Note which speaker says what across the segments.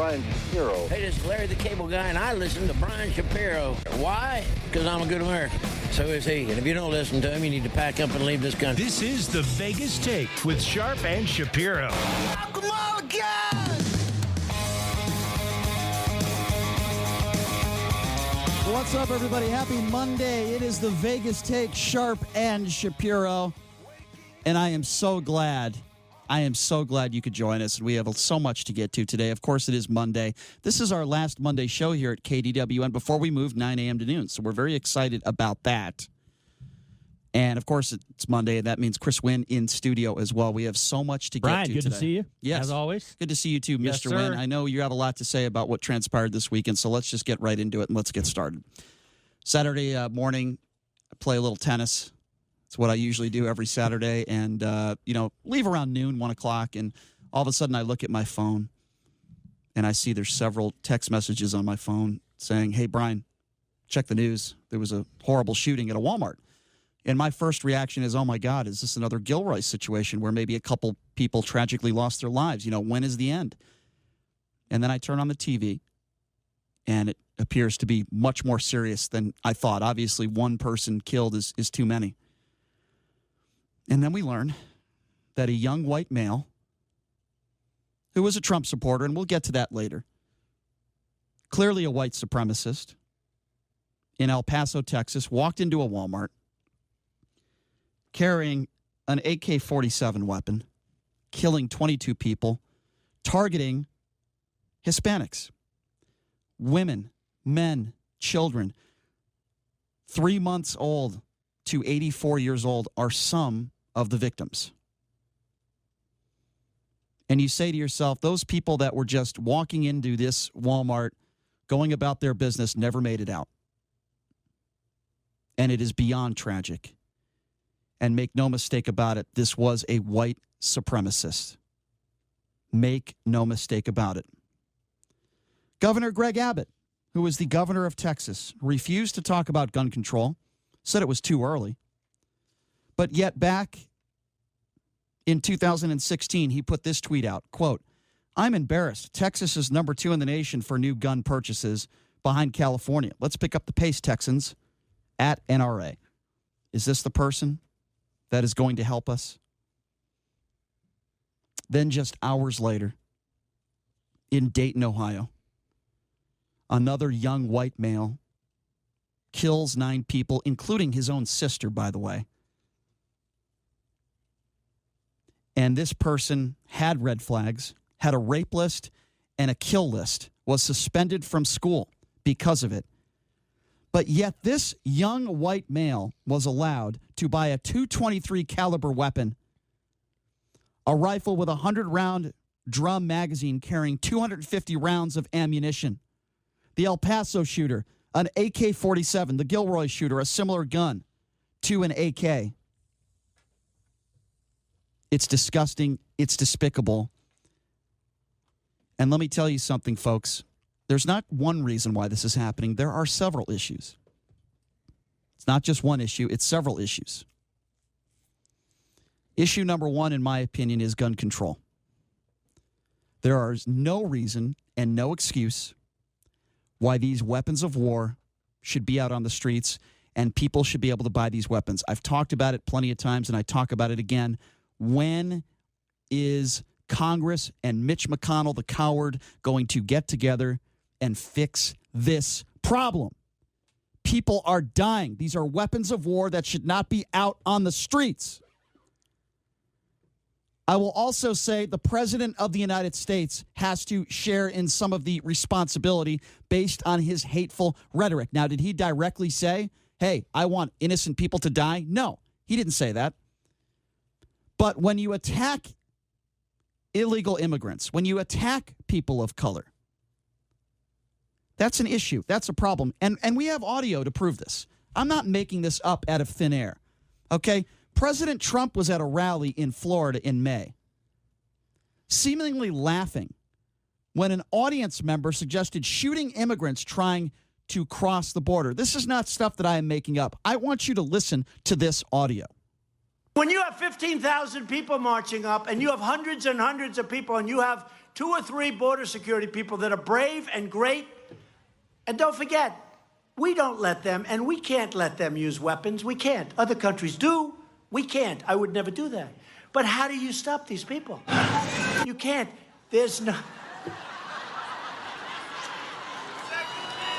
Speaker 1: Brian Shapiro.
Speaker 2: Hey, this is Larry the Cable Guy, and I listen to Brian Shapiro. Why? Because I'm a good American. So is he. And if you don't listen to him, you need to pack up and leave this country.
Speaker 3: This is the Vegas Take with Sharp and Shapiro.
Speaker 2: Come on, guys!
Speaker 4: What's up, everybody? Happy Monday. It is the Vegas Take, Sharp and Shapiro. And I am so glad you could join us. We have so much to get to today. Of course, it is Monday. This is our last Monday show here at KDWN before we move 9 a.m. to noon. So we're very excited about that. And, of course, it's Monday, and that means Chris Wynn in studio as well. We have so much to get
Speaker 5: Brian,
Speaker 4: to
Speaker 5: good
Speaker 4: today.
Speaker 5: to see you,
Speaker 4: yes.
Speaker 5: as always.
Speaker 4: Good to see you too,
Speaker 5: Yes,
Speaker 4: Mr.
Speaker 5: sir.
Speaker 4: Wynn. I know you have a lot to say about what transpired this weekend, so let's just get right into it and let's get started. Saturday morning, I play a little tennis. It's what I usually do every Saturday, and, leave around noon, 1 o'clock, and all of a sudden I look at my phone, and I see there's several text messages on my phone saying, hey, Brian, check the news. There was a horrible shooting at a Walmart. And my first reaction is, oh, my God, is this another Gilroy situation where maybe a couple people tragically lost their lives? When is the end? And then I turn on the TV, and it appears to be much more serious than I thought. Obviously, one person killed is too many. And then we learn that a young white male who was a Trump supporter, and we'll get to that later, clearly a white supremacist in El Paso, Texas, walked into a Walmart carrying an AK-47 weapon, killing 22 people, targeting Hispanics, women, men, children, 3 months old to 84 years old are some of the victims. And you say to yourself, those people that were just walking into this Walmart, going about their business, never made it out. And it is beyond tragic. And make no mistake about it, this was a white supremacist. Make no mistake about it. Governor Greg Abbott, who is the governor of Texas, refused to talk about gun control, said it was too early. But yet back in 2016, he put this tweet out, quote, I'm embarrassed. Texas is number 2 in the nation for new gun purchases behind California. Let's pick up the pace, Texans, at NRA. Is this the person that is going to help us? Then just hours later, in Dayton, Ohio, another young white male kills 9 people, including his own sister, by the way. And this person had red flags, had a rape list and a kill list, was suspended from school because of it. But yet this young white male was allowed to buy a .223 caliber weapon, a rifle with a 100-round drum magazine carrying 250 rounds of ammunition. The El Paso shooter, an AK-47, the Gilroy shooter, a similar gun to an AK. It's disgusting. It's despicable. And let me tell you something, folks. There's not one reason why this is happening. There are several issues. It's not just one issue. It's several issues. Issue number 1, in my opinion, is gun control. There is no reason and no excuse why these weapons of war should be out on the streets and people should be able to buy these weapons. I've talked about it plenty of times, and I talk about it again. When is Congress and Mitch McConnell, the coward, going to get together and fix this problem? People are dying. These are weapons of war that should not be out on the streets. I will also say the President of the United States has to share in some of the responsibility based on his hateful rhetoric. Now, did he directly say, hey, I want innocent people to die? No, he didn't say that. But when you attack illegal immigrants, when you attack people of color, that's an issue. That's a problem. And we have audio to prove this. I'm not making this up out of thin air. Okay? President Trump was at a rally in Florida in May, seemingly laughing when an audience member suggested shooting immigrants trying to cross the border. This is not stuff that I am making up. I want you to listen to this audio.
Speaker 6: When you have 15,000 people marching up and you have hundreds and hundreds of people and you have
Speaker 1: 2 or 3 border security people that are brave and great. And don't forget, we don't let them, and we can't let them use weapons. We can't. Other countries do. We can't. I would never do that. But how do you stop these people? You can't. There's no...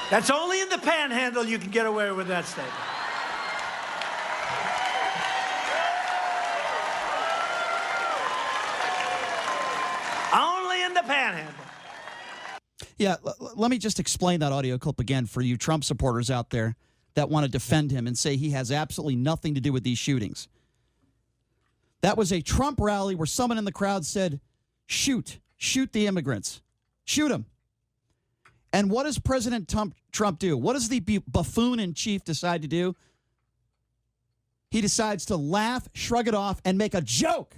Speaker 1: That's only in the panhandle you can get away with that statement. Only in the panhandle.
Speaker 4: Yeah, let me just explain that audio clip again for you Trump supporters out there that want to defend him and say he has absolutely nothing to do with these shootings. That was a Trump rally where someone in the crowd said, shoot the immigrants, shoot them. And what does President Trump do? What does the buffoon in chief decide to do? He decides to laugh, shrug it off, and make a joke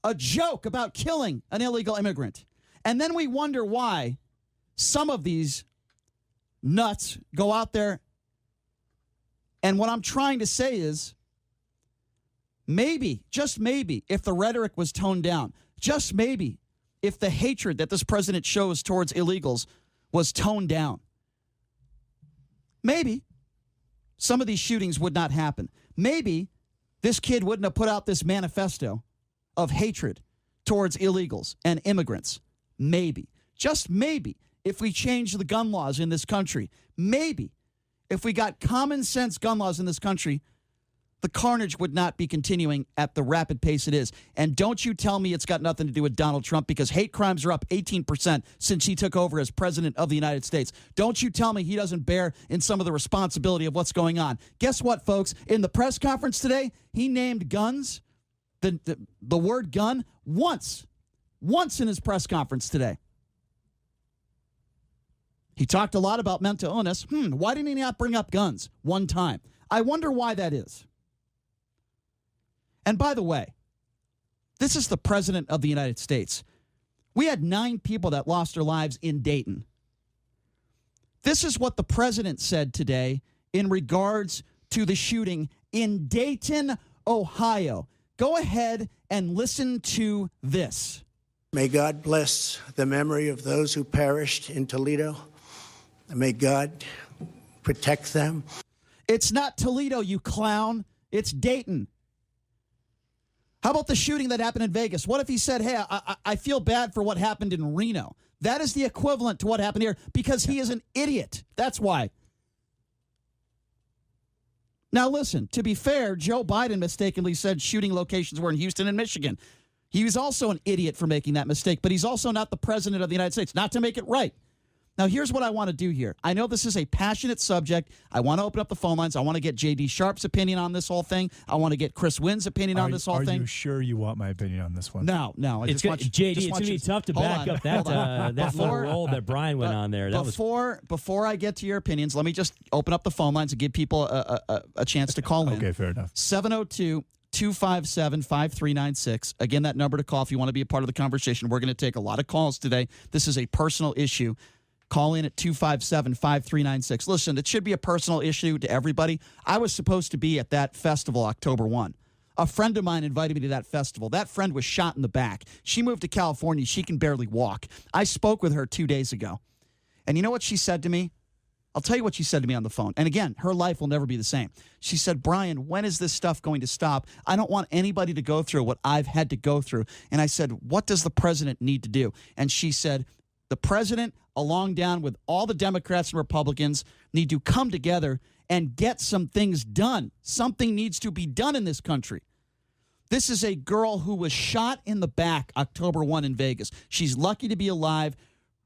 Speaker 4: about killing an illegal immigrant. And then we wonder why some of these nuts go out there. And what I'm trying to say is maybe, just maybe, if the rhetoric was toned down, just maybe, if the hatred that this president shows towards illegals was toned down, maybe some of these shootings would not happen. Maybe this kid wouldn't have put out this manifesto of hatred towards illegals and immigrants. Maybe, just maybe, if we change the gun laws in this country, maybe if we got common sense gun laws in this country, the carnage would not be continuing at the rapid pace it is. And don't you tell me it's got nothing to do with Donald Trump, because hate crimes are up 18% since he took over as president of the United States. Don't you tell me he doesn't bear in some of the responsibility of what's going on. Guess what, folks? In the press conference today, he named guns, the word gun, once in his press conference today. He talked a lot about mental illness. Why didn't he not bring up guns one time? I wonder why that is. And by the way, this is the president of the United States. We had 9 people that lost their lives in Dayton. This is what the president said today in regards to the shooting in Dayton, Ohio. Go ahead and listen to this.
Speaker 1: May God bless the memory of those who perished in Toledo. May God protect them.
Speaker 4: It's not Toledo, you clown. It's Dayton. How about the shooting that happened in Vegas? What if he said, hey, I feel bad for what happened in Reno? That is the equivalent to what happened here, because he is an idiot. That's why. Now, listen, to be fair, Joe Biden mistakenly said shooting locations were in Houston and Michigan. He was also an idiot for making that mistake, but he's also not the president of the United States, not to make it right. Now, here's what I want to do here. I know this is a passionate subject. I want to open up the phone lines. I want to get J.D. Sharp's opinion on this whole thing. I want to get Chris Wynn's opinion on this whole thing.
Speaker 5: Are you sure you want my opinion on this one?
Speaker 4: No.
Speaker 6: It's going to be tough to back up that little roll that Brian went on there.
Speaker 4: Before I get to your opinions, let me just open up the phone lines and give people a chance to call in.
Speaker 5: Okay, fair enough.
Speaker 4: 702-257-5396. Again, that number to call if you want to be a part of the conversation. We're going to take a lot of calls today. This is a personal issue. Call in at 257-5396. Listen, it should be a personal issue to everybody. I was supposed to be at that festival October 1. A friend of mine invited me to that festival. That friend was shot in the back. She moved to California. She can barely walk. I spoke with her 2 days ago. And you know what she said to me? I'll tell you what she said to me on the phone. And again, her life will never be the same. She said, Brian, when is this stuff going to stop? I don't want anybody to go through what I've had to go through. And I said, what does the president need to do? And she said, the president, along down with all the Democrats and Republicans, need to come together and get some things done. Something needs to be done in this country. This is a girl who was shot in the back October 1 in Vegas. She's lucky to be alive.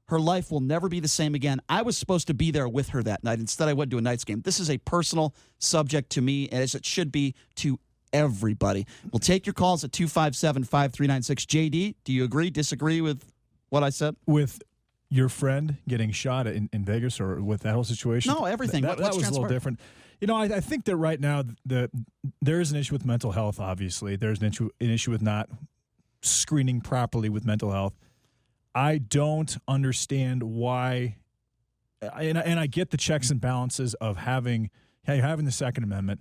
Speaker 4: Her life will never be the same again. I was supposed to be there with her that night. Instead, I went to a Knights game. This is a personal subject to me, as it should be to everybody. We'll take your calls at 257-5396. JD, do you agree, disagree with what I said?
Speaker 5: With your friend getting shot in Vegas, or with that whole situation?
Speaker 4: No, everything.
Speaker 5: That was a little different. You know, I think that right now there is an issue with mental health, obviously. There's an issue with not screening properly with mental health. I don't understand why, and I get the checks and balances of having the Second Amendment.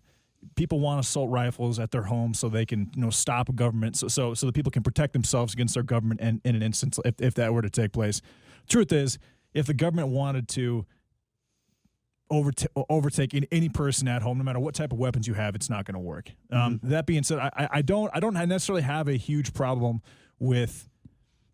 Speaker 5: people want assault rifles at their homes so they can stop a government, so that people can protect themselves against their government in an instance if that were to take place. Truth is, if the government wanted to overtake any person at home, no matter what type of weapons you have, it's not going to work. That being said, I don't necessarily have a huge problem with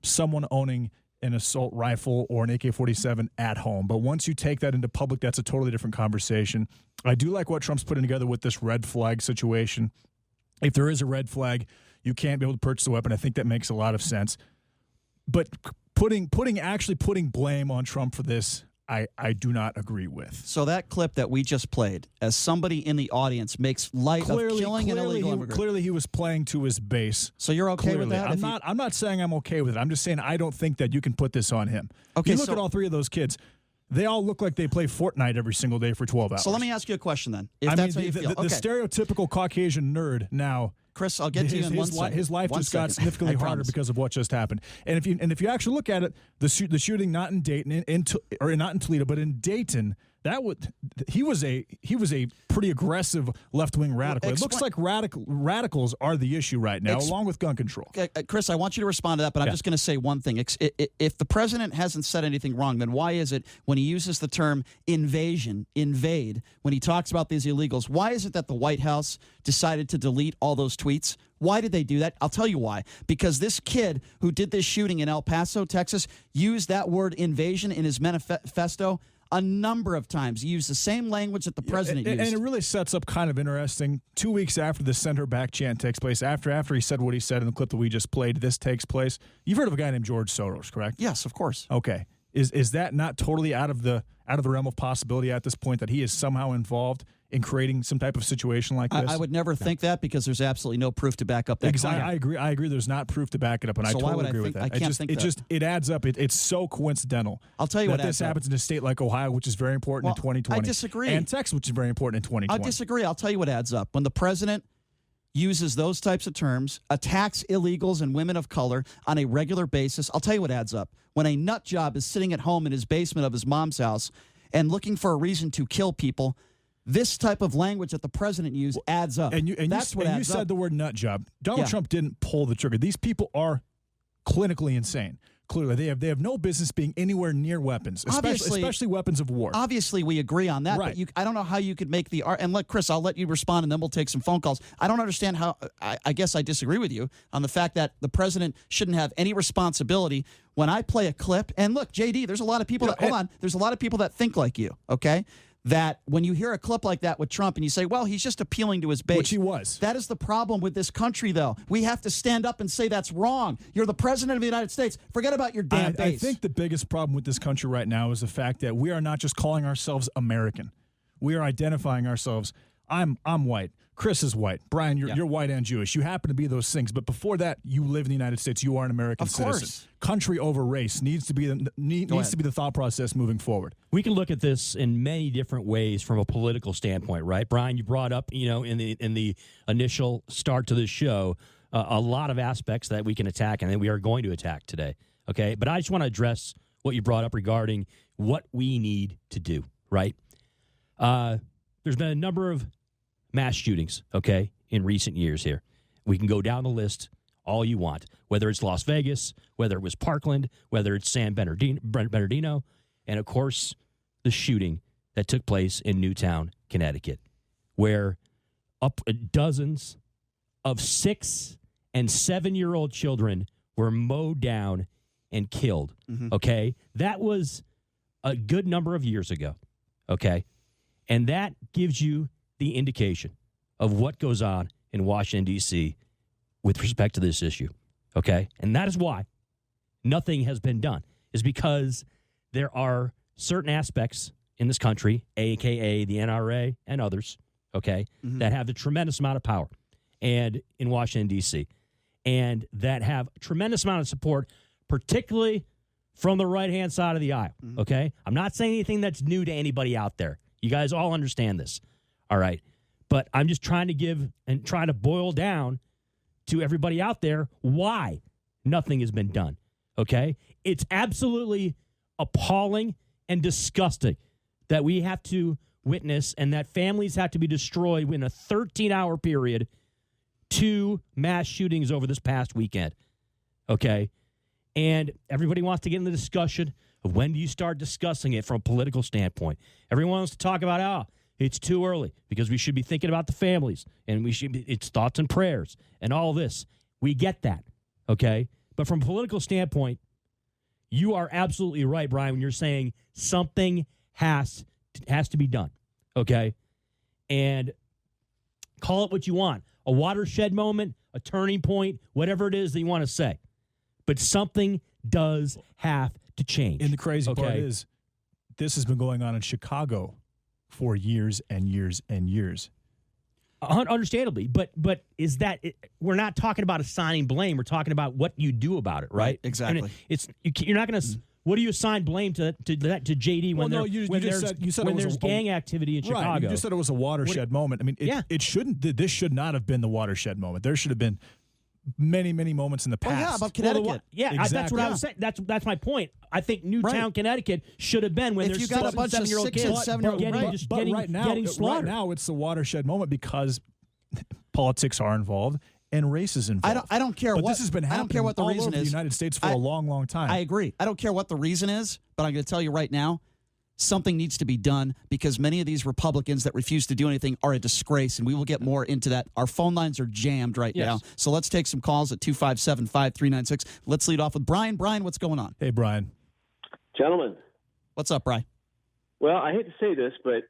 Speaker 5: someone owning an assault rifle or an AK-47 at home. But once you take that into public, that's a totally different conversation. I do like what Trump's putting together with this red flag situation. If there is a red flag, you can't be able to purchase a weapon. I think that makes a lot of sense. But putting blame on Trump for this, I do not agree with.
Speaker 4: So that clip that we just played, as somebody in the audience makes light of killing an illegal immigrant.
Speaker 5: Clearly he was playing to his base.
Speaker 4: So you're okay with that?
Speaker 5: I'm not saying I'm okay with it. I'm just saying I don't think that you can put this on him. Okay, you look at all three of those kids. They all look like they play Fortnite every single day for 12 hours.
Speaker 4: So let me ask you a question then. If
Speaker 5: I
Speaker 4: that's
Speaker 5: mean,
Speaker 4: how you feel.
Speaker 5: The stereotypical Caucasian nerd now.
Speaker 4: Chris, I'll get to you in 1 second.
Speaker 5: His life just got significantly harder because of what just happened. And if you actually look at it, the shooting not in Dayton, or not in Toledo, but in Dayton, he was a pretty aggressive left-wing radical. It looks like radicals are the issue right now, along with gun control.
Speaker 4: Chris, I want you to respond to that, but I'm just going to say one thing. If the president hasn't said anything wrong, then why is it when he uses the term invade, when he talks about these illegals, why is it that the White House decided to delete all those tweets? Why did they do that? I'll tell you why. Because this kid who did this shooting in El Paso, Texas, used that word invasion in his manifesto a number of times. He used the same language that the president used.
Speaker 5: And it really sets up kind of interesting. 2 weeks after the send her back chant takes place, after he said what he said in the clip that we just played, this takes place. You've heard of a guy named George Soros, correct?
Speaker 4: Yes, of course.
Speaker 5: Okay. Is that not totally out of the realm of possibility at this point that he is somehow involved in creating some type of situation like this?
Speaker 4: I would never think that because there's absolutely no proof to back up that claim.
Speaker 5: I agree. There's not proof to back it up, and I totally agree with that.
Speaker 4: I can't think that.
Speaker 5: It adds up. It's so coincidental.
Speaker 4: I'll tell you
Speaker 5: that
Speaker 4: what
Speaker 5: this happens in a state like Ohio, which is very important in 2020.
Speaker 4: I disagree.
Speaker 5: And Texas, which is very important in 2020.
Speaker 4: I disagree. I'll tell you what adds up. When the president uses those types of terms, attacks illegals and women of color on a regular basis, I'll tell you what adds up. When a nut job is sitting at home in his basement of his mom's house and looking for a reason to kill people, this type of language that the president used adds up.
Speaker 5: And you said the word nut job. Donald Trump didn't pull the trigger. These people are clinically insane. Clearly, they have no business being anywhere near weapons, especially weapons of war.
Speaker 4: Obviously, we agree on that,
Speaker 5: right.
Speaker 4: But I don't know how you could make the and Chris, I'll let you respond, and then we'll take some phone calls. I don't understand how. I guess I disagree with you on the fact that the president shouldn't have any responsibility when I play a clip. And look, JD, there's a lot of people there's a lot of people that think like you. Okay. That when you hear a clip like that with Trump and you say, well, he's just appealing to his base.
Speaker 5: Which he was.
Speaker 4: That is the problem with this country, though. We have to stand up and say that's wrong. You're the president of the United States. Forget about your damn base.
Speaker 5: I think the biggest problem with this country right now is the fact that we are not just calling ourselves American. We are identifying ourselves. I'm white. Chris is white. Brian, you're white and Jewish. You happen to be those things. But before that, you live in the United States. You are an American citizen. Country over race needs to be the thought process moving forward.
Speaker 6: We can look at this in many different ways from a political standpoint, right? Brian, you brought up, in the initial start to this show, a lot of aspects that we can attack and that we are going to attack today. Okay, but I just want to address what you brought up regarding what we need to do. Right? There's been a number of mass shootings, okay, in recent years here. We can go down the list all you want, whether it's Las Vegas, whether it was Parkland, whether it's San Bernardino, and, of course, the shooting that took place in Newtown, Connecticut, where dozens of 6- and 7-year-old children were mowed down and killed, okay? That was a good number of years ago, okay? And that gives you the indication of what goes on in Washington, D.C. with respect to this issue, okay? And that is why nothing has been done, is because there are certain aspects in this country, a.k.a. the NRA and others, okay, that have a tremendous amount of power and in Washington, D.C., and that have a tremendous amount of support, particularly from the right-hand side of the aisle, okay? I'm not saying anything that's new to anybody out there. You guys all understand this. All right. But I'm just trying to boil down to everybody out there why nothing has been done. Okay? It's absolutely appalling and disgusting that we have to witness and that families have to be destroyed in a 13-hour period 2 mass shootings over this past weekend. Okay? And everybody wants to get in the discussion of when do you start discussing it from a political standpoint. Everyone wants to talk about, it's too early because we should be thinking about the families and it's thoughts and prayers and all this. We get that, okay? But from a political standpoint, you are absolutely right, Brian, when you're saying something has to be done, okay? And call it what you want, a watershed moment, a turning point, whatever it is that you want to say. But something does have to change.
Speaker 5: And the crazy part is this has been going on in Chicago for years and years and years.
Speaker 6: Understandably, but is that we're not talking about assigning blame. We're talking about what you do about it, right?
Speaker 4: Exactly.
Speaker 6: And you're not going to. What do you assign blame to JD when there's gang activity in Chicago?
Speaker 5: Right, you just said it was a watershed moment. I mean, it shouldn't. This should not have been the watershed moment. There should have been many, many moments in the past.
Speaker 4: Well, yeah, about Connecticut.
Speaker 5: Exactly.
Speaker 6: That's what I was saying. That's my point. I think Newtown, Connecticut should have been when
Speaker 4: if
Speaker 6: there's
Speaker 4: you got a bunch of 6 and 7-year-old
Speaker 6: getting slaughtered.
Speaker 5: Right now, it's the watershed moment because politics are involved and race is involved.
Speaker 4: I don't care
Speaker 5: but
Speaker 4: what
Speaker 5: this has been happening
Speaker 4: I don't care what the
Speaker 5: all
Speaker 4: reason
Speaker 5: over
Speaker 4: is.
Speaker 5: the United States for a long, long time.
Speaker 4: I agree. I don't care what the reason is, but I'm going to tell you right now, something needs to be done because many of these Republicans that refuse to do anything are a disgrace, and we will get more into that. Our phone lines are jammed right now. So let's take some calls at 257-5396. Let's lead off with Brian. Brian, what's going on?
Speaker 5: Hey, Brian.
Speaker 7: Gentlemen.
Speaker 4: What's up, Brian?
Speaker 7: Well, I hate to say this, but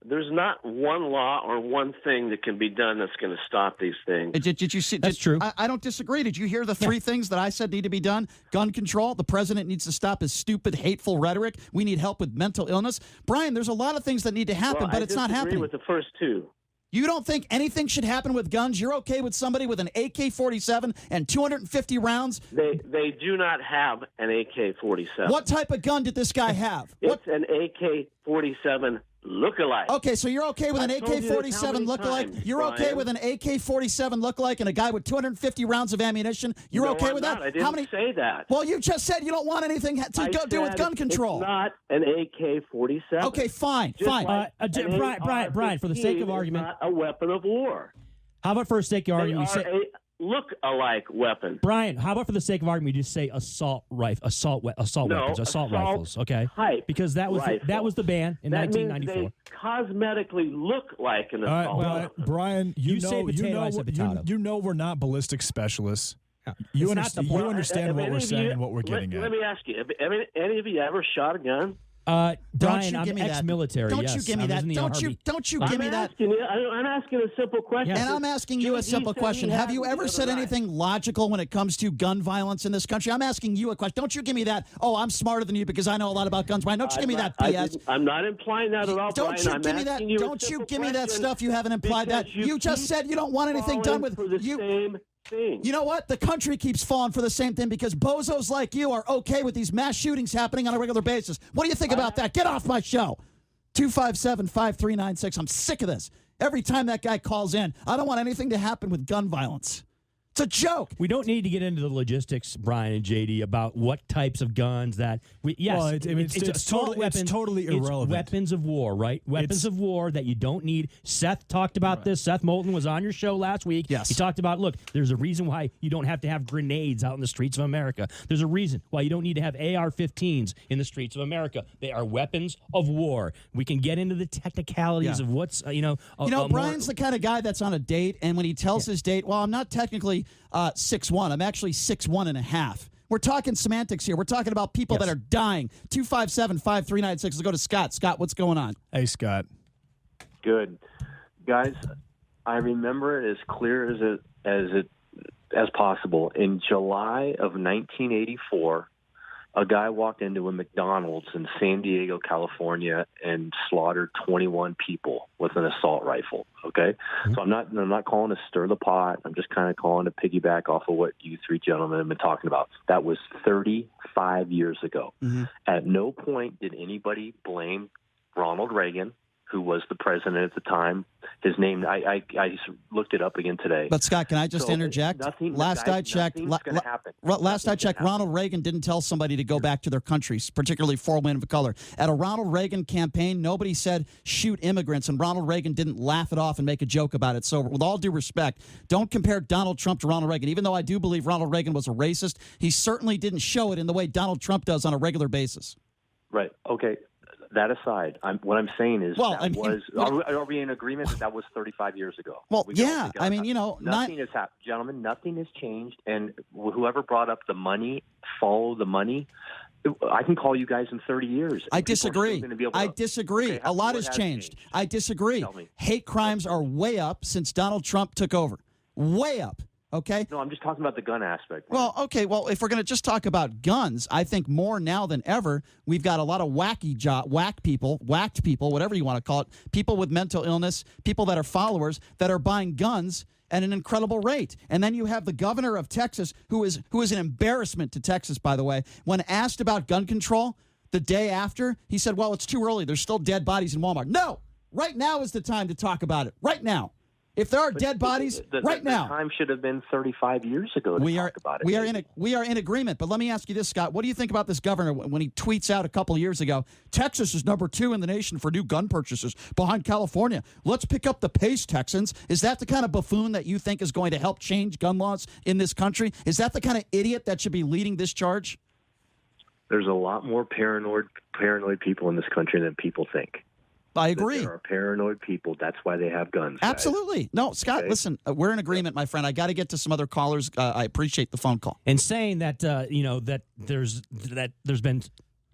Speaker 7: there's not one law or one thing that can be done that's going to stop these things.
Speaker 4: Did you see?
Speaker 6: That's true.
Speaker 4: I don't disagree. Did you hear the 3 things that I said need to be done? Gun control. The president needs to stop his stupid, hateful rhetoric. We need help with mental illness. Brian, there's a lot of things that need to happen, but it's not happening.
Speaker 7: I disagree with the first 2.
Speaker 4: You don't think anything should happen with guns? You're okay with somebody with an AK-47 and 250 rounds?
Speaker 7: They do not have an AK-47.
Speaker 4: What type of gun did this guy have?
Speaker 7: It's an AK-47 look-alike.
Speaker 4: Okay, so you're okay with an AK-47 look-alike? You're okay with an AK-47 look-alike and a guy with 250 rounds of ammunition? You're okay with that?
Speaker 7: I didn't say that.
Speaker 4: Well, you just said you don't want anything to do with gun control.
Speaker 7: It's not an AK-47.
Speaker 4: Okay, fine.
Speaker 6: Brian, for the sake of argument,
Speaker 7: not a weapon of war.
Speaker 6: How about for the sake of argument, you say
Speaker 7: look-alike weapon.
Speaker 6: Brian, how about for the sake of argument, you just say assault weapons, assault rifles, okay? Because that was the ban in 1994.
Speaker 7: Means they cosmetically look like an assault rifle.
Speaker 5: Brian, you know we're not ballistic specialists. You understand what we're saying and what we're getting at.
Speaker 7: Let me ask you: have any of you ever shot a gun?
Speaker 6: Brian, I'm ex-military.
Speaker 4: Don't you give me that? Don't you give me that?
Speaker 7: I'm asking a simple question.
Speaker 4: And I'm asking you a simple question. Have you ever said anything logical when it comes to gun violence in this country? I'm asking you a question. Don't you give me that, I'm smarter than you because I know a lot about guns, Brian. Don't you give me that BS.
Speaker 7: I'm not implying that at all, Brian.
Speaker 4: Don't you give me that stuff. You haven't implied that. You just said you don't want anything done with
Speaker 7: you.
Speaker 4: You know what? The country keeps falling for the same thing because bozos like you are okay with these mass shootings happening on a regular basis. What do you think about that? Get off my show. 257-5396. I'm sick of this. Every time that guy calls in, I don't want anything to happen with gun violence. It's a joke.
Speaker 6: We don't need to get into the logistics, Brian and JD, about what types of guns that. It's
Speaker 5: totally irrelevant.
Speaker 6: It's weapons of war, right? Weapons of war that you don't need. Seth talked about this. Seth Moulton was on your show last week.
Speaker 4: Yes.
Speaker 6: He talked about, look, there's a reason why you don't have to have grenades out in the streets of America. There's a reason why you don't need to have AR-15s in the streets of America. They are weapons of war. We can get into the technicalities of what's,
Speaker 4: Brian's the kind of guy that's on a date, and when he tells his date, well, I'm not technically 6'1". I'm actually 6'1.5". We're talking semantics here. We're talking about people that are dying. 257-5396. Let's go to Scott. Scott, what's going on?
Speaker 5: Hey, Scott.
Speaker 7: Good. Guys, I remember it as clear as possible. In July of 1984, a guy walked into a McDonald's in San Diego, California, and slaughtered 21 people with an assault rifle. Okay, so I'm not calling to stir the pot. I'm just kind of calling to piggyback off of what you 3 gentlemen have been talking about. That was 35 years ago. At no point did anybody blame Ronald Reagan. who was the president at the time. His name, I looked it up again today.
Speaker 4: But Scott, can I just interject? Last I checked, Ronald Reagan didn't tell somebody to go back to their countries, particularly for women of color. At a Ronald Reagan campaign, nobody said shoot immigrants, and Ronald Reagan didn't laugh it off and make a joke about it. So with all due respect, don't compare Donald Trump to Ronald Reagan. Even though I do believe Ronald Reagan was a racist, he certainly didn't show it in the way Donald Trump does on a regular basis.
Speaker 7: Right. Okay. That aside, what I'm saying is, are we in agreement that was 35 years ago?
Speaker 4: Well, yeah. I mean,
Speaker 7: nothing has happened, gentlemen. Nothing has changed, and whoever brought up the money, follow the money. I can call you guys in 30 years.
Speaker 4: I disagree. I disagree.
Speaker 7: Okay,
Speaker 4: a lot has changed. I disagree. Hate crimes are way up since Donald Trump took over. Way up. Okay.
Speaker 7: No, I'm just talking about the gun aspect.
Speaker 4: Well, okay. Well, if we're going to just talk about guns, I think more now than ever, we've got a lot of whacked people, whatever you want to call it, people with mental illness, people that are followers that are buying guns at an incredible rate. And then you have the governor of Texas, who is an embarrassment to Texas, by the way. When asked about gun control the day after, he said, well, it's too early. There's still dead bodies in Walmart. No, right now is the time to talk about it. Right now. If there are dead bodies right now,
Speaker 7: the time should have been 35 years ago to talk about it.
Speaker 4: We are in agreement. But let me ask you this, Scott. What do you think about this governor when he tweets out a couple of years ago, Texas is number 2 in the nation for new gun purchases behind California. Let's pick up the pace, Texans. Is that the kind of buffoon that you think is going to help change gun laws in this country? Is that the kind of idiot that should be leading this charge?
Speaker 7: There's a lot more paranoid people in this country than people think.
Speaker 4: I agree.
Speaker 7: There are paranoid people. That's why they have guns. Guys.
Speaker 4: Absolutely. No, Scott, okay. Listen, we're in agreement, my friend. I got to get to some other callers. I appreciate the phone call.
Speaker 6: And saying that, that there's been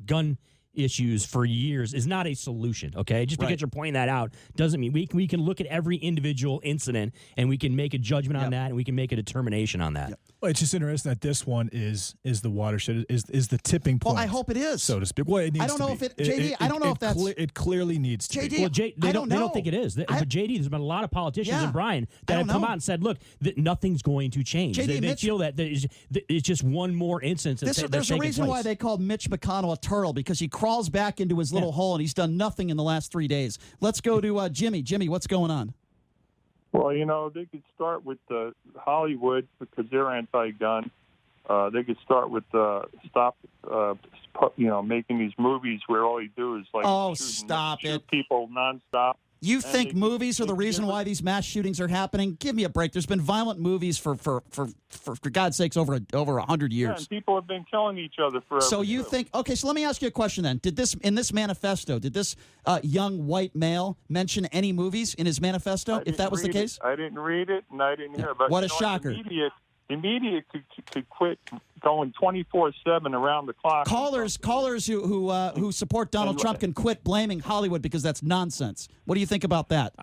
Speaker 6: gun issues for years is not a solution, okay? Just because you're pointing that out doesn't mean we can look at every individual incident and we can make a judgment on that and we can make a determination on that.
Speaker 5: Well, it's just interesting that this one is the watershed, is the tipping point.
Speaker 4: Well, I hope it is,
Speaker 5: so to speak. Well, it needs
Speaker 4: I don't know if it, JD. I don't know if that's.
Speaker 5: It clearly needs to.
Speaker 4: JD,
Speaker 5: be.
Speaker 6: Well, they don't think it is. But JD, there's been a lot of politicians and Brian that have come out and said, "Look, nothing's going to change."
Speaker 4: JD,
Speaker 6: they feel that it's just one more instance.
Speaker 4: There's a reason why they called Mitch McConnell a turtle, because he crawls back into his little hole and he's done nothing in the last 3 days. Let's go to Jimmy. Jimmy, what's going on?
Speaker 8: Well, they could start with Hollywood because they're anti-gun. They could start with stop, making these movies where all you do is shoot people nonstop.
Speaker 4: You think movies are the reason why these mass shootings are happening? Give me a break. There's been violent movies for God's sakes over 100 years.
Speaker 8: Yeah, and people have been killing each other forever.
Speaker 4: So you think? Okay, so let me ask you a question then. Did this manifesto? Did this young white male mention any movies in his manifesto? If that was the case,
Speaker 8: I didn't read it and I didn't hear. But
Speaker 4: what a shocker!
Speaker 8: The media could quit going 24/7 around the clock.
Speaker 4: Callers who support Donald Trump can quit blaming Hollywood because that's nonsense. What do you think about that?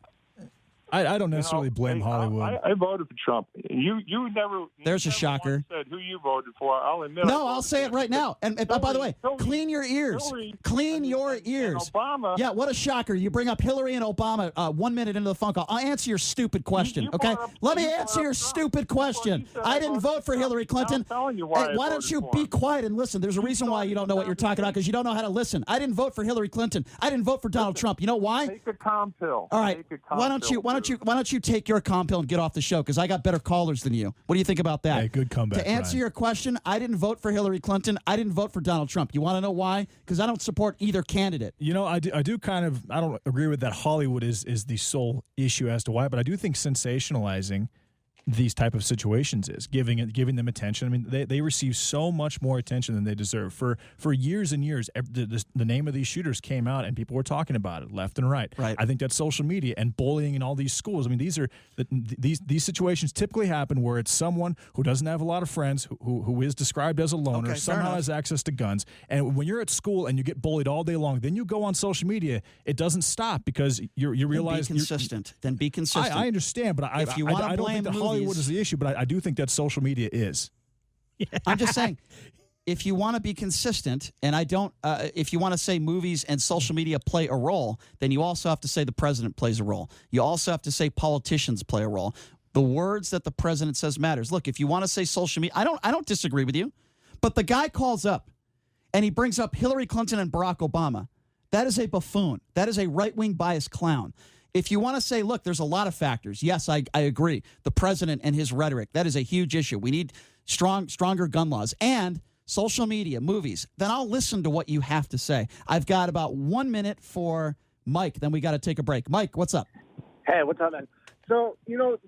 Speaker 5: I don't necessarily blame Hollywood.
Speaker 8: I voted for Trump. You never.
Speaker 4: There's
Speaker 8: a
Speaker 4: shocker.
Speaker 8: Said who you voted for. I'll admit.
Speaker 4: No, I'll say it right now. And by the way, clean your ears. Clean your ears.
Speaker 8: Obama.
Speaker 4: Yeah, what a shocker. You bring up Hillary and Obama 1 minute into the phone call. I'll answer your stupid question, okay? Let me answer your stupid question. I didn't vote for Hillary Clinton.
Speaker 8: I'm telling you
Speaker 4: why don't you be quiet and listen? There's a reason why you don't know what you're talking about, because you don't know how to listen. I didn't vote for Hillary Clinton. I didn't vote for Donald Trump. You know why?
Speaker 8: Take a calm pill.
Speaker 4: All right. Why don't you take your calm pill and get off the show, because I got better callers than you. What do you think about that?
Speaker 5: Hey, good comeback.
Speaker 4: To answer your question, I didn't vote for Hillary Clinton. I didn't vote for Donald Trump. You want to know why? Because I don't support either candidate.
Speaker 5: I don't agree with that Hollywood is the sole issue as to why, but I do think sensationalizing these type of situations is giving them attention. I mean, they receive so much more attention than they deserve. For years and years, the name of these shooters came out, and people were talking about it left and right.
Speaker 4: Right.
Speaker 5: I think that social media and bullying in all these schools. I mean, these situations typically happen where it's someone who doesn't have a lot of friends, who is described as a loner, somehow has access to guns, and when you're at school and you get bullied all day long, then you go on social media. It doesn't stop because you realize.
Speaker 4: Be consistent. Then be consistent.
Speaker 5: I understand, but I don't think that Hollywood is the issue, but I do think that social media is.
Speaker 4: I'm just saying, if you want to be consistent, and if you want to say movies and social media play a role, then you also have to say the president plays a role. You also have to say politicians play a role. The words that the president says matters. Look, if you want to say social media, I don't disagree with you, but the guy calls up and he brings up Hillary Clinton and Barack Obama. That is a buffoon. That is a right-wing biased clown. If you want to say, look, there's a lot of factors. Yes, I agree. The president and his rhetoric, that is a huge issue. We need stronger gun laws and social media, movies. Then I'll listen to what you have to say. I've got about 1 minute for Mike. Then we got to take a break. Mike, what's up?
Speaker 9: Hey, what's up, man? So,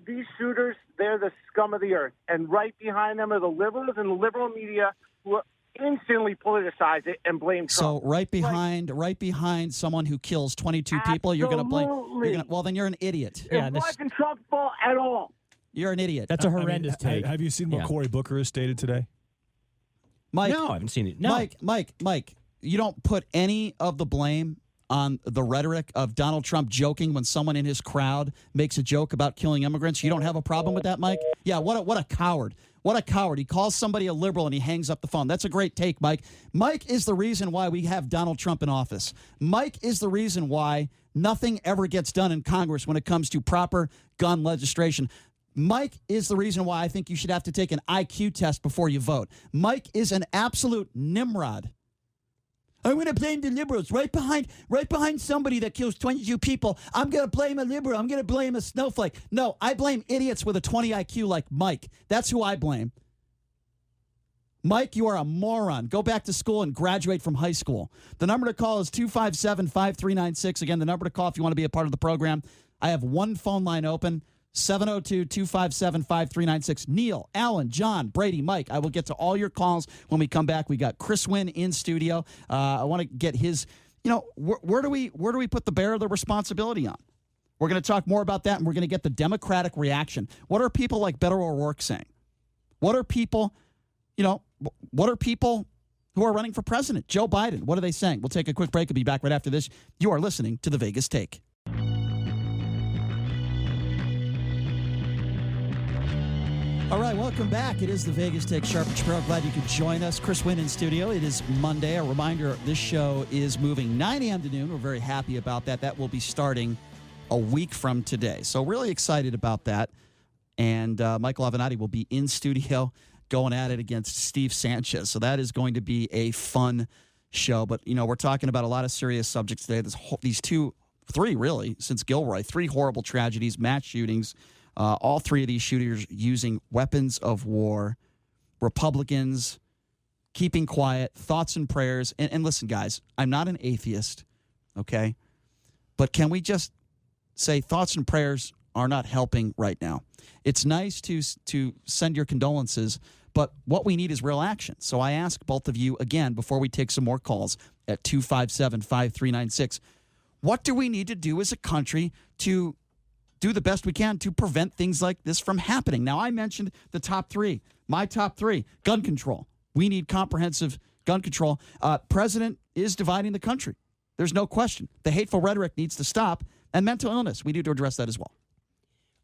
Speaker 9: these shooters, they're the scum of the earth. And right behind them are the liberals and the liberal media who instantly politicize it and blame Trump.
Speaker 4: So right behind someone who kills 22 people, you're going to blame. Well, then you're an idiot.
Speaker 9: It wasn't Trump's fault at all.
Speaker 4: You're an idiot.
Speaker 6: That's a horrendous take.
Speaker 5: Have you seen what Cory Booker has stated today?
Speaker 4: Mike,
Speaker 6: No, I haven't seen it. No.
Speaker 4: Mike, you don't put any of the blame on the rhetoric of Donald Trump joking when someone in his crowd makes a joke about killing immigrants. You don't have a problem with that, Mike? Yeah, what a coward. What a coward. He calls somebody a liberal and he hangs up the phone. That's a great take, Mike. Mike is the reason why we have Donald Trump in office. Mike is the reason why nothing ever gets done in Congress when it comes to proper gun legislation. Mike is the reason why I think you should have to take an IQ test before you vote. Mike is an absolute Nimrod. I'm going to blame the liberals. Right behind somebody that kills 22 people, I'm going to blame a liberal. I'm going to blame a snowflake. No, I blame idiots with a 20 IQ like Mike. That's who I blame. Mike, you are a moron. Go back to school and graduate from high school. The number to call is 257-5396. Again, the number to call if you want to be a part of the program. I have one phone line open. 702-257-5396. Neil, Alan, John, Brady, Mike. I will get to all your calls when we come back. We got Chris Wynn in studio. I want to get his, where do we put the bear of the responsibility on? We're going to talk more about that, and we're going to get the Democratic reaction. What are people like Beto O'Rourke saying? What are people who are running for president? Joe Biden, what are they saying? We'll take a quick break and be back right after this. You are listening to The Vegas Take. All right, welcome back. It is the Vegas Take. Sharp and Shapiro. Glad you could join us. Chris Wynn in studio. It is Monday. A reminder, this show is moving 9 a.m. to noon. We're very happy about that. That will be starting a week from today. So really excited about that. And Michael Avenatti will be in studio going at it against Steve Sanchez. So that is going to be a fun show. But, we're talking about a lot of serious subjects today. Three really, since Gilroy. 3 horrible tragedies, mass shootings. All 3 of these shooters using weapons of war, Republicans keeping quiet, thoughts and prayers. And listen, guys, I'm not an atheist, okay? But can we just say thoughts and prayers are not helping right now? It's nice to send your condolences, but what we need is real action. So I ask both of you again before we take some more calls at 257-5396. What do we need to do as a country to do the best we can to prevent things like this from happening? Now, I mentioned the top 3. My top 3, gun control. We need comprehensive gun control. President is dividing the country. There's no question. The hateful rhetoric needs to stop. And mental illness, we need to address that as well.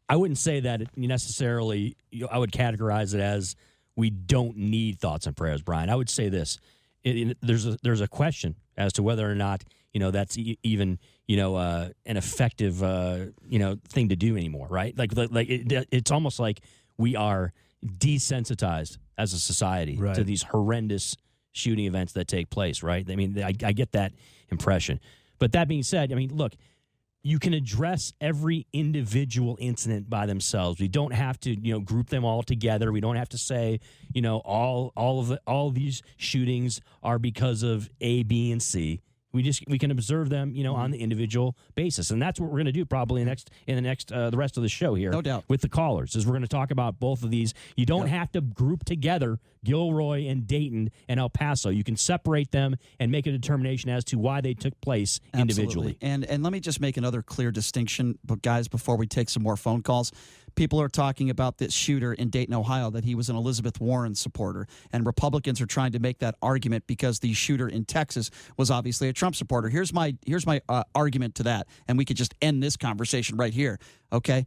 Speaker 6: I wouldn't say that necessarily. I would categorize it as we don't need thoughts and prayers, Brian. I would say this. There's a question as to whether or not that's even an effective thing to do anymore, right? It's almost like we are desensitized as a society to these horrendous shooting events that take place, right? I mean, I get that impression. But that being said, look, you can address every individual incident by themselves. We don't have to, group them all together. We don't have to say, all of these shootings are because of A, B, and C. We can observe them, on the individual basis, and that's what we're going to do probably the rest of the show here.
Speaker 4: No doubt.
Speaker 6: With the callers, is we're going to talk about both of these. You don't have to group together Gilroy and Dayton and El Paso. You can separate them and make a determination as to why they took place individually.
Speaker 4: Absolutely. And let me just make another clear distinction, but guys, before we take some more phone calls. People are talking about this shooter in Dayton, Ohio, that he was an Elizabeth Warren supporter. And Republicans are trying to make that argument because the shooter in Texas was obviously a Trump supporter. Here's my argument to that, and we could just end this conversation right here, okay?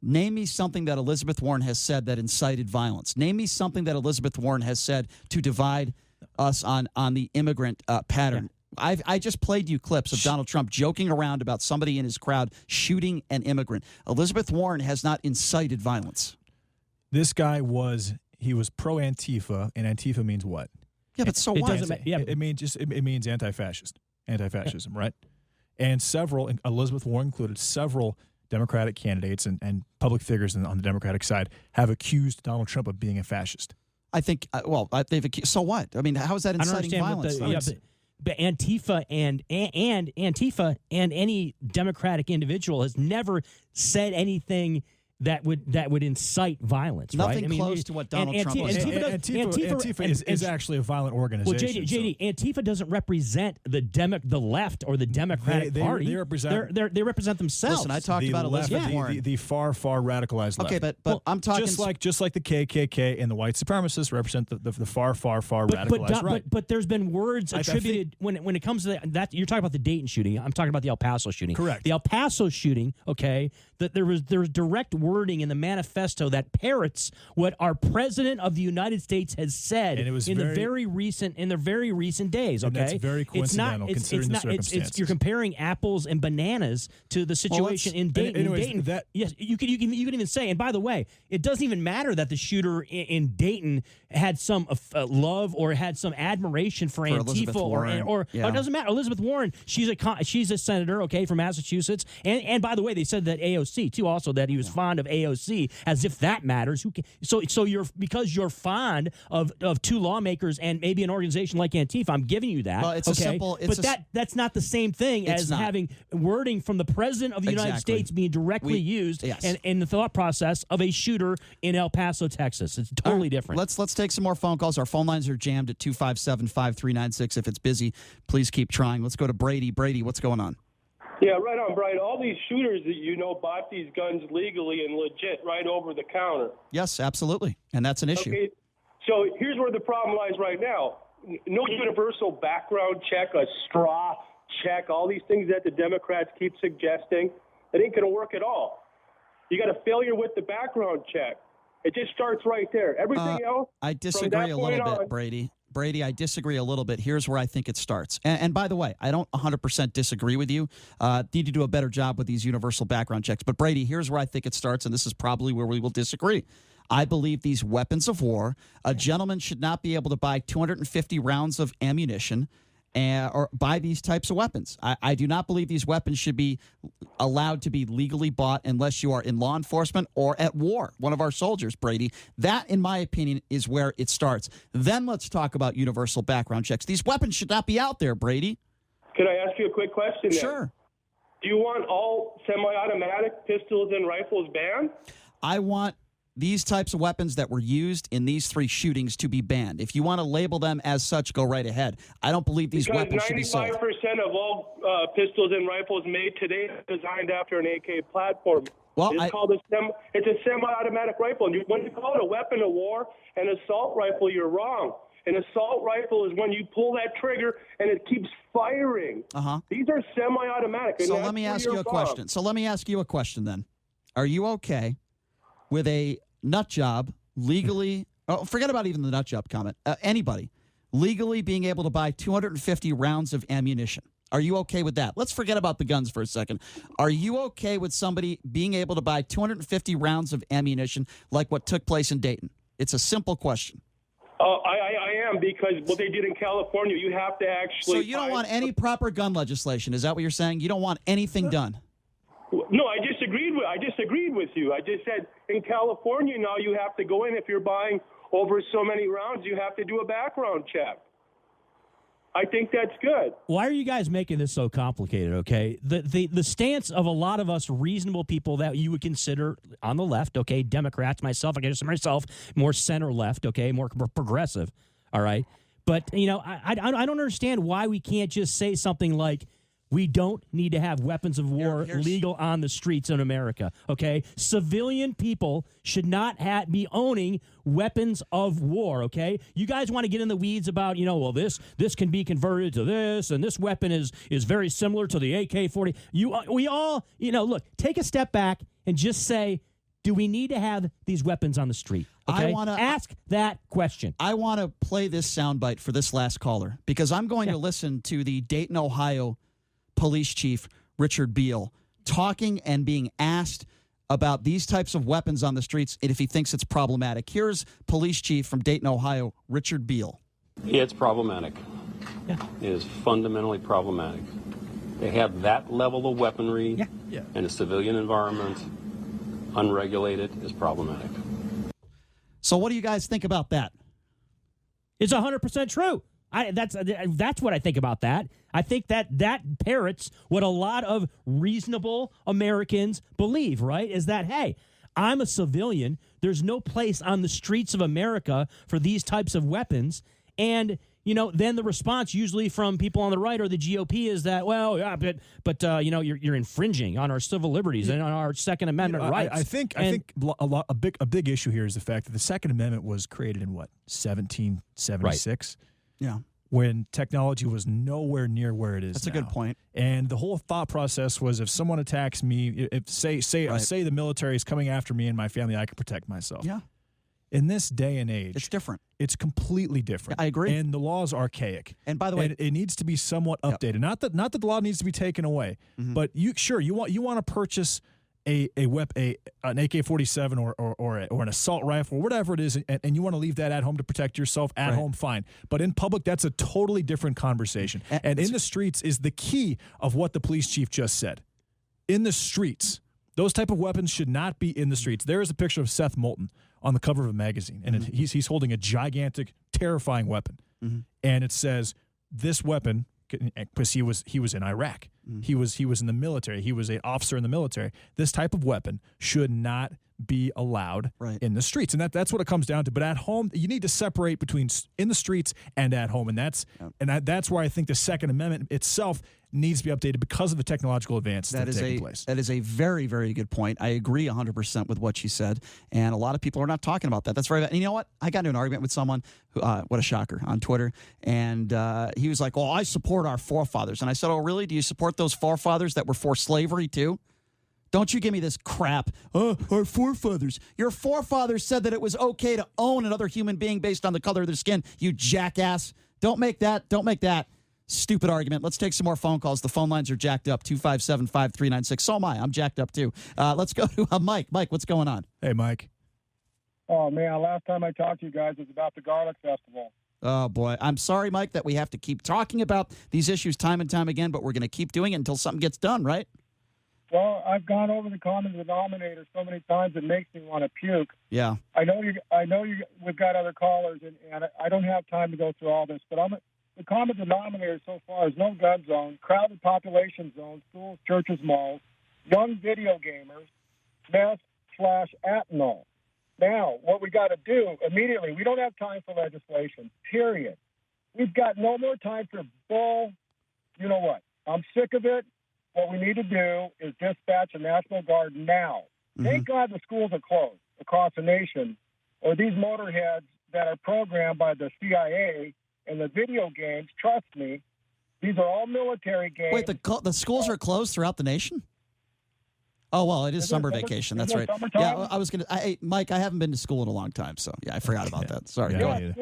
Speaker 4: Name me something that Elizabeth Warren has said that incited violence. Name me something that Elizabeth Warren has said to divide us on the immigrant pattern. Yeah. I just played you clips of Donald Trump joking around about somebody in his crowd shooting an immigrant. Elizabeth Warren has not incited violence.
Speaker 5: This guy was pro-Antifa, and Antifa means what?
Speaker 4: Yeah, but so what?
Speaker 5: It means anti-fascist. anti-fascism, right? And several, Elizabeth Warren included, several Democratic candidates and public figures on the Democratic side have accused Donald Trump of being a fascist.
Speaker 4: I think, they've accused, so what? I mean, how is that inciting violence?
Speaker 6: But Antifa and Antifa and any Democratic individual has never said anything that would incite violence.
Speaker 4: Nothing
Speaker 6: right?
Speaker 4: close to what Donald Trump was.
Speaker 5: Antifa is actually a violent organization.
Speaker 6: Well, JD, Antifa doesn't represent the left or the Democratic Party. They represent themselves.
Speaker 4: Listen, I talked about Elizabeth Warren.
Speaker 5: The far
Speaker 4: left.
Speaker 5: radicalized left.
Speaker 4: Okay, but I'm talking
Speaker 5: just like the KKK and the white supremacists represent the far radicalized right.
Speaker 6: But there's been words attributed when it comes to that. You're talking about the Dayton shooting. I'm talking about the El Paso shooting.
Speaker 5: Correct.
Speaker 6: The El Paso shooing. Okay, that there was direct wording in the manifesto that parrots what our president of the United States has said in the very recent days. Okay,
Speaker 5: and that's very coincidental considering the circumstances.
Speaker 6: You're comparing apples and bananas to the situation in Dayton. Yes, you could even say. And by the way, it doesn't even matter that the shooter in Dayton had some love or had some admiration for Antifa or it doesn't matter. Elizabeth Warren, she's a senator, okay, from Massachusetts, and by the way, they said that AOC too, also that he was fond of AOC, as if that matters. So you're fond of two lawmakers and maybe an organization like Antifa. I'm giving you that.
Speaker 4: Well,
Speaker 6: that's not the same thing as having wording from the president of the United States being directly used in the thought process of a shooter in El Paso, Texas. It's totally different.
Speaker 4: Let's take some more phone calls. Our phone lines are jammed at 257-5396. If it's busy, please keep trying. Let's go to Brady. Brady, what's going on?
Speaker 10: Yeah, right on, Brian. All these shooters that bought these guns legally and legit right over the counter.
Speaker 4: Yes, absolutely. And that's an issue.
Speaker 10: Okay, so here's where the problem lies right now. No universal background check, a straw check, all these things that the Democrats keep suggesting. It ain't going to work at all. You got a failure with the background check. It just starts right there. Everything else.
Speaker 4: I disagree a little bit, Brady. Brady, I disagree a little bit. Here's where I think it starts. And by the way, I don't 100% disagree with you. Need to do a better job with these universal background checks. But Brady, here's where I think it starts, and this is probably where we will disagree. I believe these weapons of war, a gentleman should not be able to buy 250 rounds of ammunition or buy these types of weapons. I do not believe these weapons should be allowed to be legally bought unless you are in law enforcement or at war, one of our soldiers, Brady. That, in my opinion, is where it starts. Then let's talk about universal background checks. These weapons should not be out there, Brady.
Speaker 10: Can I ask you a quick question then?
Speaker 4: Sure.
Speaker 10: Do you want all semi-automatic pistols and rifles banned?
Speaker 4: I want these types of weapons that were used in these three shootings to be banned. If you want to label them as such, go right ahead. I don't believe these weapons should be sold.
Speaker 10: 95% of all pistols and rifles made today are designed after an AK platform.
Speaker 4: Well,
Speaker 10: it's a semi-automatic rifle. And when you call it a weapon of war, an assault rifle, you're wrong. An assault rifle is when you pull that trigger and it keeps firing. These are semi-automatic.
Speaker 4: So let me ask you a question. So let me ask you a question then. Are you okay with a nut job legally, forget about even the nut job comment, anybody, legally being able to buy 250 rounds of ammunition? Are you okay with that? Let's forget about the guns for a second. Are you okay with somebody being able to buy 250 rounds of ammunition like what took place in Dayton? It's a simple question.
Speaker 10: I am, because what they did in California, you have to actually...
Speaker 4: So you don't want any proper gun legislation. Is that what you're saying? You don't want anything done?
Speaker 10: No, I disagreed with you. I just said in California now you have to go in. If you're buying over so many rounds, you have to do a background check. I think that's good.
Speaker 6: Why are you guys making this so complicated, okay? The stance of a lot of us reasonable people that you would consider on the left, okay, Democrats, myself, I guess myself, more center left, okay, more progressive, all right? But, I don't understand why we can't just say something like, we don't need to have weapons of war legal on the streets in America, okay? Civilian people should not be owning weapons of war, okay? You guys want to get in the weeds about, this can be converted to this, and this weapon is very similar to the AK-40. We all, look, take a step back and just say, do we need to have these weapons on the street? Okay? I want to ask that question.
Speaker 4: I want to play this soundbite for this last caller because I'm going to listen to the Dayton, Ohio Police Chief Richard Beal talking and being asked about these types of weapons on the streets and if he thinks it's problematic. Here's Police Chief from Dayton, Ohio, Richard Beal.
Speaker 11: Yeah, it's problematic. is fundamentally problematic. They have that level of weaponry in a civilian environment, unregulated, is problematic.
Speaker 4: So what do you guys think about that?
Speaker 6: It's 100% true. That's what I think about that. I think that parrots what a lot of reasonable Americans believe, right? Is that, hey, I'm a civilian. There's no place on the streets of America for these types of weapons. And, then the response usually from people on the right or the GOP is that, well, yeah, but you're infringing on our civil liberties and on our Second Amendment rights.
Speaker 5: I think a big issue here is the fact that the Second Amendment was created in 1776?
Speaker 4: Right. Yeah.
Speaker 5: When technology was nowhere near where it is.
Speaker 4: That's
Speaker 5: now.
Speaker 4: a good point.
Speaker 5: And the whole thought process was, if someone attacks me, if say the military is coming after me and my family, I can protect myself.
Speaker 4: Yeah.
Speaker 5: In this day and age,
Speaker 4: it's different.
Speaker 5: It's completely different.
Speaker 4: I agree.
Speaker 5: And the law is archaic.
Speaker 4: And by the way,
Speaker 5: it needs to be somewhat updated. Not that the law needs to be taken away, but you want to purchase an AK-47 or an assault rifle or whatever it is, and you want to leave that at home to protect yourself at home, fine. But in public, that's a totally different conversation. And in the streets is the key of what the police chief just said. In the streets, those type of weapons should not be in the streets. There is a picture of Seth Moulton on the cover of a magazine, and he's holding a gigantic, terrifying weapon, and it says this weapon, because he was in Iraq, he was in the military, he was an officer in the military. This type of weapon should not be allowed in the streets, and that's what it comes down to. But at home, you need to separate between in the streets and at home, and that's where I think the Second Amendment itself needs to be updated because of the technological advances that are taking place.
Speaker 4: That is a very, very good point. I agree 100% with what you said, and a lot of people are not talking about that. That's very bad. And you know what? I got into an argument with someone, what a shocker, on Twitter, and he was like, well, I support our forefathers. And I said, oh, really? Do you support those forefathers that were for slavery too? Don't you give me this crap. Our forefathers. Your forefathers said that it was okay to own another human being based on the color of their skin, you jackass. Don't make that stupid argument. Let's take some more phone calls. The phone lines are jacked up, 257-5396. So am I. I'm jacked up too. Let's go to Mike. Mike, what's going on?
Speaker 5: Hey, Mike.
Speaker 12: Oh, man, last time I talked to you guys was about the Garlic Festival.
Speaker 4: Oh, boy. I'm sorry, Mike, that we have to keep talking about these issues time and time again, but we're going to keep doing it until something gets done, right?
Speaker 12: Well, I've gone over the common denominator so many times it makes me want to puke.
Speaker 4: Yeah.
Speaker 12: I know we've got other callers, and I don't have time to go through all this, but the common denominator so far is no gun zone, crowded population zones, schools, churches, malls, young video gamers, meth/Atmol. Now, what we got to do immediately, we don't have time for legislation, period. We've got no more time for bull. You know what? I'm sick of it. What we need to do is dispatch a National Guard now. Thank God the schools are closed across the nation, or these motorheads that are programmed by the CIA and the video games, trust me, these are all military games.
Speaker 4: Wait, the schools are closed throughout the nation? Oh, well, it is summer vacation. That's right. Yeah, I was going to, Mike, I haven't been to school in a long time, so yeah, I forgot about that. Sorry. Go ahead.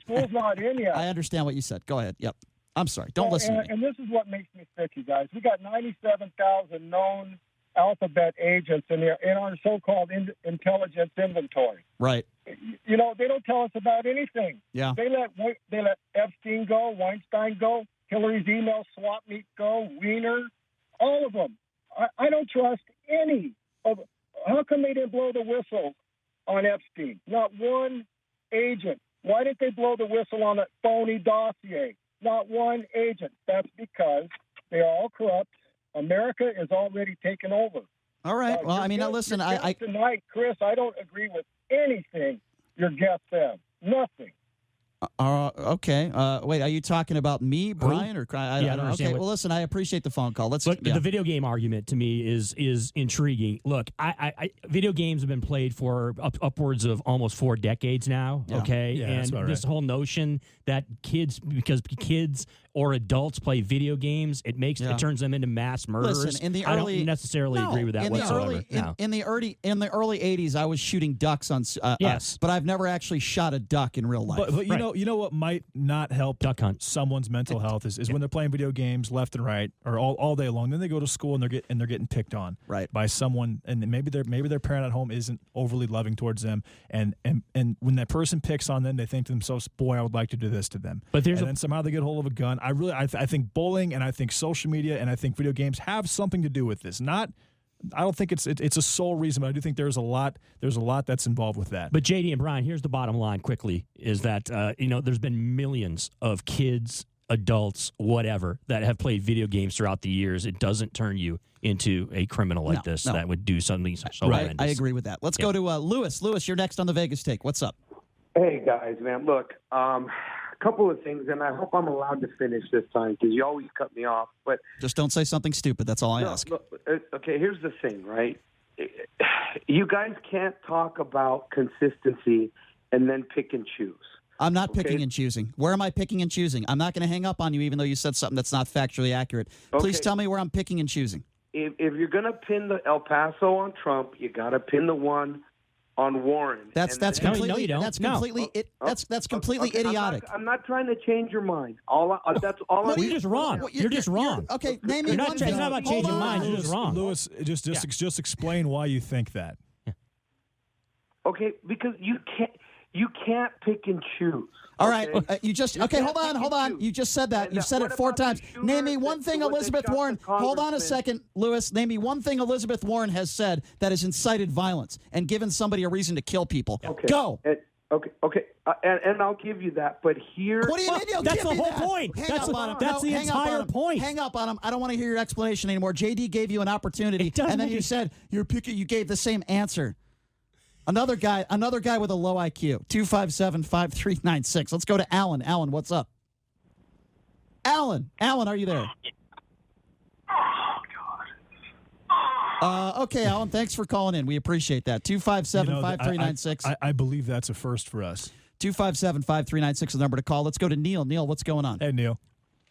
Speaker 12: School's not in yet.
Speaker 4: I understand what you said. Go ahead. Yep. I'm sorry. Don't listen to me.
Speaker 12: And this is what makes me sick, you guys. We got 97,000 known alphabet agents in our so-called intelligence inventory.
Speaker 4: Right.
Speaker 12: You know, they don't tell us about anything.
Speaker 4: Yeah.
Speaker 12: They let Epstein go, Weinstein go, Hillary's email swap meet go, Wiener, all of them. I don't trust any of. How come they didn't blow the whistle on Epstein? Not one agent. Why didn't they blow the whistle on that phony dossier? Not one agent. That's because they're all corrupt. America is already taken over.
Speaker 4: All right. Well, I mean, now listen.
Speaker 12: Tonight, Chris, I don't agree with anything your guest said. Nothing.
Speaker 4: Okay. Wait, are you talking about me, Brian, or I don't understand? Okay. Well, listen, I appreciate the phone call.
Speaker 6: The video game argument to me is intriguing. Look, I video games have been played for upwards of almost 4 decades now.
Speaker 4: Yeah.
Speaker 6: Okay,
Speaker 5: yeah,
Speaker 6: and this whole notion that kids or adults play video games, it turns them into mass murderers.
Speaker 4: Listen,
Speaker 6: I don't necessarily agree with that whatsoever.
Speaker 4: In the early 80s, I was shooting ducks on.
Speaker 6: Yes,
Speaker 4: but I've never actually shot a duck in real life.
Speaker 5: But you know what might not help
Speaker 6: duck hunt
Speaker 5: someone's mental health is when they're playing video games left and right or all day long. Then they go to school and they're getting picked on by someone, and maybe their parent at home isn't overly loving towards them, and when that person picks on them, they think to themselves, "Boy, I would like to do this to them."
Speaker 6: But
Speaker 5: then somehow they get hold of a gun. I think bullying and I think social media and I think video games have something to do with this. I don't think it's a sole reason, but I do think there's a lot that's involved with that.
Speaker 6: But JD and Brian, here's the bottom line quickly, is that there's been millions of kids, adults, whatever, that have played video games throughout the years. It doesn't turn you into a criminal like this that would do something so horrendous.
Speaker 4: I agree with that. Let's go to Lewis. Lewis, you're next on the Vegas Take. What's up?
Speaker 13: Hey, guys, man. Look, a couple of things, and I hope I'm allowed to finish this time because you always cut me off. But
Speaker 4: just don't say something stupid. That's all I ask.
Speaker 13: Look, okay, here's the thing, right? You guys can't talk about consistency and then pick and choose.
Speaker 4: I'm not picking and choosing. Where am I picking and choosing? I'm not going to hang up on you even though you said something that's not factually accurate. Please tell me where I'm picking and choosing.
Speaker 13: If you're going to pin the El Paso on Trump, you got to pin the one on Warren.
Speaker 4: That's completely.
Speaker 6: No, you don't.
Speaker 4: That's completely. That's completely idiotic.
Speaker 13: I'm not trying to change your mind. That's all.
Speaker 6: You're just wrong. You're just wrong.
Speaker 4: Okay, name me one thing.
Speaker 6: It's not about changing minds. You're just wrong.
Speaker 5: Lewis, just explain why you think that.
Speaker 13: Okay, because you can't pick and choose.
Speaker 4: All right, you just hold on. You just said that. You said it 4 times. Name me one thing Elizabeth Warren. Hold on a second, Lewis. Name me one thing Elizabeth Warren has said that has incited violence and given somebody a reason to kill people.
Speaker 13: Okay.
Speaker 4: Go.
Speaker 13: Okay, and I'll give you that. But here,
Speaker 4: what do you mean?
Speaker 6: That's the whole point. That's the entire point.
Speaker 4: Hang up on him. I don't want to hear your explanation anymore. JD gave you an opportunity, and then you said you gave the same answer. Another guy with a low IQ. 257-5396. Let's go to Alan. Alan, what's up? Alan, are you there? Okay, Alan, thanks for calling in. We appreciate that. 257-5396.
Speaker 5: I believe that's a first for us.
Speaker 4: 257-5396 is the number to call. Let's go to Neil. Neil, what's going on?
Speaker 5: Hey, Neil.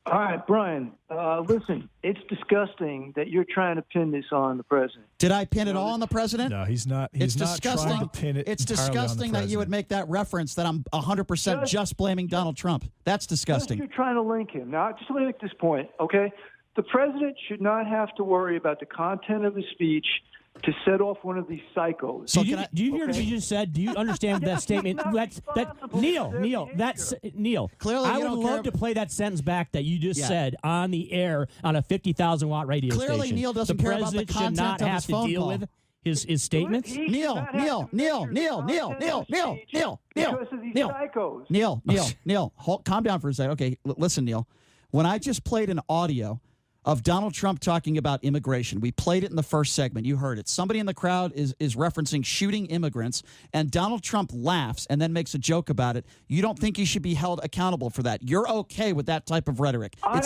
Speaker 14: All right, Brian, listen, it's disgusting that you're trying to pin this on the president.
Speaker 4: Did I pin it all on the president?
Speaker 5: No, he's not. It's
Speaker 4: disgusting.
Speaker 5: Trying to pin it
Speaker 4: It's
Speaker 5: entirely
Speaker 4: disgusting
Speaker 5: on the
Speaker 4: that you would make that reference that I'm 100% just blaming Donald Trump. That's disgusting.
Speaker 14: You're trying to link him. Now, just let me make this point, okay? The president should not have to worry about the content of his speech to set off one of these psychos.
Speaker 6: So do you hear what you just said? Do you understand that statement? Neil.
Speaker 4: Clearly,
Speaker 6: I would love to play that sentence back that you just said on the air on a 50,000 watt radio station.
Speaker 4: Clearly, Neil doesn't care about the content of his phone call.
Speaker 6: The president should not have to deal with his statements.
Speaker 4: Neil, calm down for a second. Okay, listen, Neil. When I just played an audio of Donald Trump talking about immigration. We played it in the first segment. You heard it. Somebody in the crowd is referencing shooting immigrants, and Donald Trump laughs and then makes a joke about it. You don't think he should be held accountable for that? You're okay with that type of rhetoric?
Speaker 14: I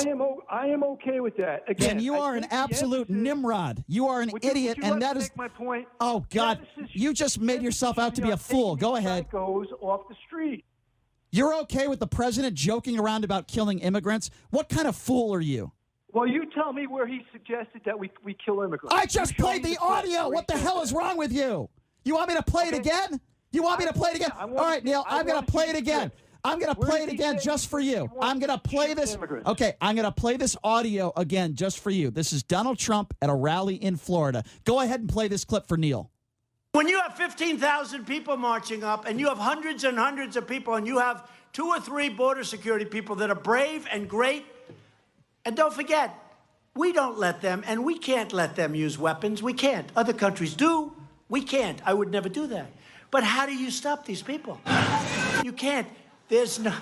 Speaker 14: am okay with that. Again,
Speaker 4: and you are an absolute Nimrod. You are an idiot, and that is
Speaker 14: my point.
Speaker 4: Oh God, you just made yourself out to be a fool. Go ahead.
Speaker 14: Goes off the street.
Speaker 4: You're okay with the president joking around about killing immigrants? What kind of fool are you?
Speaker 14: Well, you tell me where he suggested that we kill immigrants.
Speaker 4: I just played the audio. What the hell is wrong with you? You want me to play it again? You want me to play it again? All right, Neil, I'm going to play it again. I'm going to play it again just for you. I'm going to play this. Okay, I'm going to play this audio again just for you. This is Donald Trump at a rally in Florida. Go ahead and play this clip for Neil.
Speaker 1: When you have 15,000 people marching up and you have hundreds and hundreds of people and you have 2 or 3 border security people that are brave and great, and don't forget, we don't let them, and we can't let them use weapons. We can't. Other countries do. We can't. I would never do that. But how do you stop these people? You can't. There's no...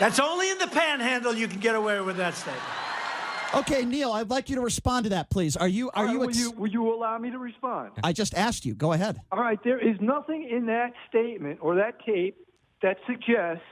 Speaker 1: That's only in the panhandle you can get away with that statement.
Speaker 4: Okay, Neil, I'd like you to respond to that, please. Will
Speaker 14: you allow me to respond?
Speaker 4: I just asked you. Go ahead.
Speaker 14: All right, there is nothing in that statement or that tape that suggests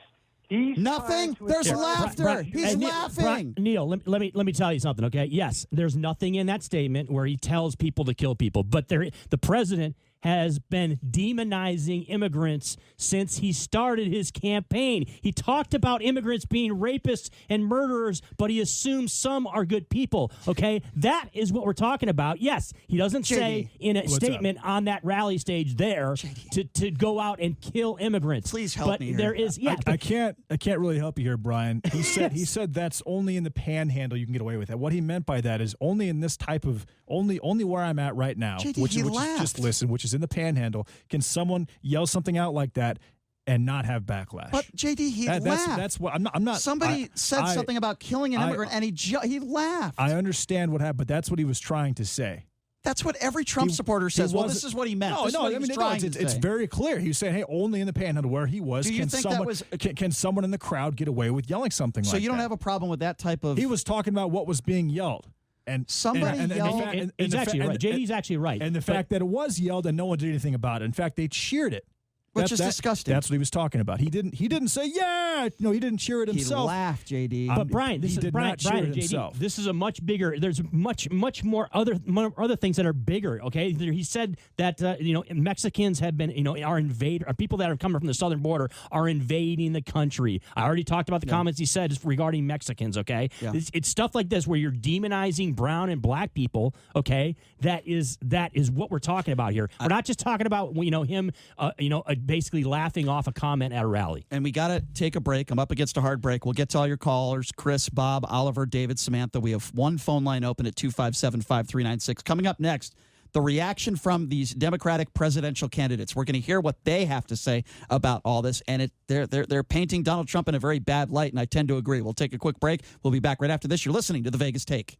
Speaker 14: he's
Speaker 4: nothing. There's laughter. He's laughing.
Speaker 6: Neil, let me tell you something, okay? Yes, there's nothing in that statement where he tells people to kill people, but the president has been demonizing immigrants since he started his campaign. He talked about immigrants being rapists and murderers, but he assumes some are good people, okay? That is what we're talking about. Yes, he doesn't say in a statement on that rally stage there to go out and kill immigrants.
Speaker 4: Please help me here.
Speaker 6: There is,
Speaker 5: I can't really help you here, Brian. He said that's only in the panhandle you can get away with that. What he meant by that is only in this type of only where I'm at right now, which is just listen, which is in the panhandle. Can someone yell something out like that and not have backlash?
Speaker 4: But JD, he laughed.
Speaker 5: That's what I'm not.
Speaker 4: Somebody said something about killing an immigrant, and he laughed.
Speaker 5: I understand what happened, but that's what he was trying to say.
Speaker 4: That's what every Trump supporter says. Well, this is what he meant. It's
Speaker 5: very clear. He was saying, "Hey, only in the panhandle where he was
Speaker 4: can
Speaker 5: someone in the crowd get away with yelling something like that?"
Speaker 4: So you don't have a problem with that type of?
Speaker 5: He was talking about what was being yelled. And
Speaker 6: somebody yelled. He's actually right. JD's actually right.
Speaker 5: And the fact that it was yelled and no one did anything about it. In fact, they cheered it.
Speaker 4: Which is disgusting.
Speaker 5: That's what he was talking about. He didn't say, yeah. No, he didn't cheer it himself.
Speaker 4: He laughed, JD.
Speaker 6: But Brian, this is Brian and JD. This is a much bigger. There's much more other things that are bigger. Okay, he said that Mexicans have been are people that are coming from the southern border are invading the country. I already talked about the comments he said regarding Mexicans. Okay, it's stuff like this where you're demonizing brown and black people. Okay, that is what we're talking about here. We're not just talking about him basically laughing off a comment at a rally.
Speaker 4: And we got to take a break. I'm up against a hard break. We'll get to all your callers. Chris, Bob, Oliver, David, Samantha. We have one phone line open at 257-5396. Coming up next, the reaction from these Democratic presidential candidates. We're going to hear what they have to say about all this. And they're painting Donald Trump in a very bad light, and I tend to agree. We'll take a quick break. We'll be back right after this. You're listening to The Vegas Take.